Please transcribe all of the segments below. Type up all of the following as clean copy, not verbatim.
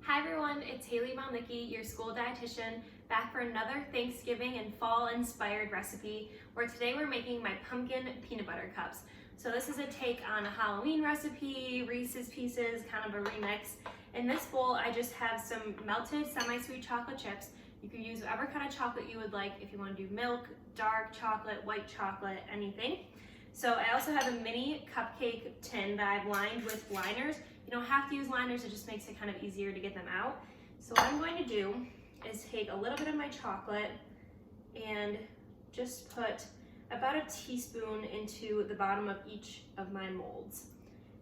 Hi everyone, it's Haley Malnicki, your school dietitian, back for another Thanksgiving and fall inspired recipe where today we're making my pumpkin peanut butter cups. So this is a take on a Halloween recipe, Reese's Pieces, kind of a remix. In this bowl I just have some melted semi-sweet chocolate chips. You can use whatever kind of chocolate you would like if you want to do milk, dark chocolate, white chocolate, anything. So I also have a mini cupcake tin that I've lined with liners. You don't have to use liners, it just makes it kind of easier to get them out. So what I'm going to do is take a little bit of my chocolate and just put about a teaspoon into the bottom of each of my molds.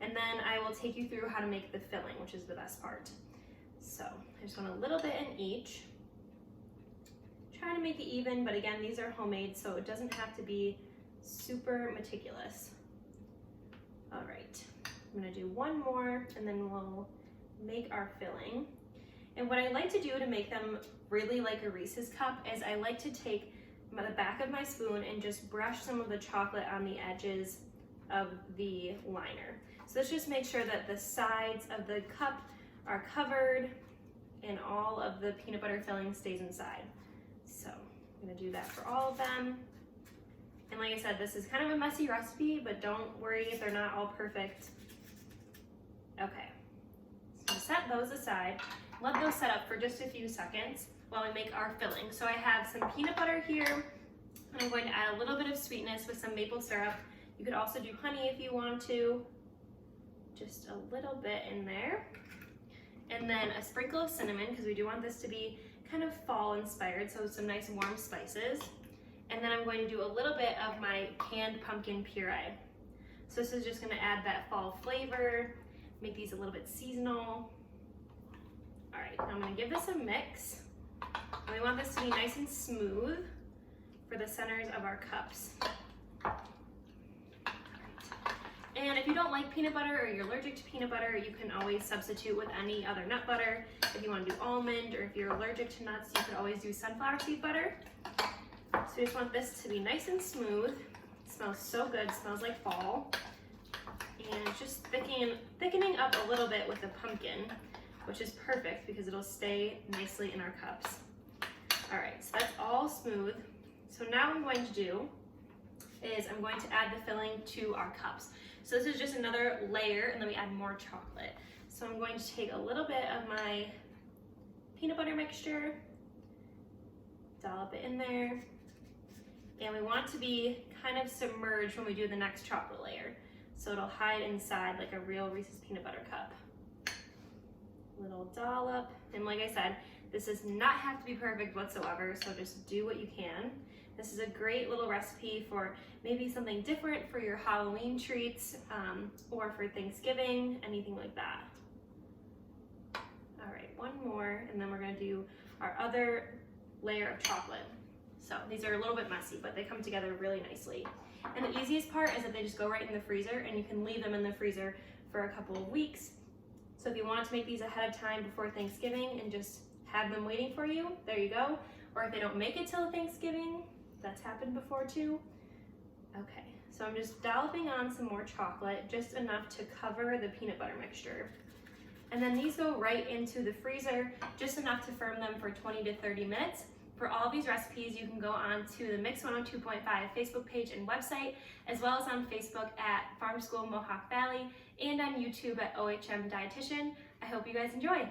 And then I will take you through how to make the filling, which is the best part. So I just want a little bit in each. Trying to make it even, but again, these are homemade, so it doesn't have to be super meticulous. All right. I'm gonna do one more and then we'll make our filling. And what I like to do to make them really like a Reese's cup is I like to take the back of my spoon and just brush some of the chocolate on the edges of the liner. So let's just make sure that the sides of the cup are covered and all of the peanut butter filling stays inside. So I'm gonna do that for all of them. And like I said, this is kind of a messy recipe, but don't worry if they're not all perfect. Okay, so set those aside. Let those set up for just a few seconds while we make our filling. So I have some peanut butter here, and I'm going to add a little bit of sweetness with some maple syrup. You could also do honey if you want to. Just a little bit in there. And then a sprinkle of cinnamon, because we do want this to be kind of fall inspired, so some nice warm spices. And then I'm going to do a little bit of my canned pumpkin puree. So this is just going to add that fall flavor, make these a little bit seasonal. All right, I'm going to give this a mix. And we want this to be nice and smooth for the centers of our cups. And if you don't like peanut butter or you're allergic to peanut butter, you can always substitute with any other nut butter. If you want to do almond, or if you're allergic to nuts, you could always do sunflower seed butter. So we just want this to be nice and smooth. It smells so good, it smells like fall. And just thickening up a little bit with the pumpkin, which is perfect because it'll stay nicely in our cups. All right, so that's all smooth. So now what I'm going to do is I'm going to add the filling to our cups. So this is just another layer, and then we add more chocolate. So I'm going to take a little bit of my peanut butter mixture, dollop it in there, and we want to be kind of submerged when we do the next chocolate layer. So it'll hide inside like a real Reese's peanut butter cup. Little dollop, and like I said, this does not have to be perfect whatsoever, so just do what you can. This is a great little recipe for maybe something different for your Halloween treats or for Thanksgiving, anything like that. All right, one more, and then we're gonna do our other layer of chocolate. So these are a little bit messy, but they come together really nicely. And the easiest part is that they just go right in the freezer, and you can leave them in the freezer for a couple of weeks. So if you want to make these ahead of time before Thanksgiving and just have them waiting for you, there you go. Or if they don't make it till Thanksgiving, that's happened before too. Okay, so I'm just dolloping on some more chocolate, just enough to cover the peanut butter mixture. And then these go right into the freezer, just enough to firm them for 20 to 30 minutes. For all of these recipes, you can go on to the Mix 102.5 Facebook page and website, as well as on Facebook at Farm School Mohawk Valley and on YouTube at OHM Dietitian. I hope you guys enjoy.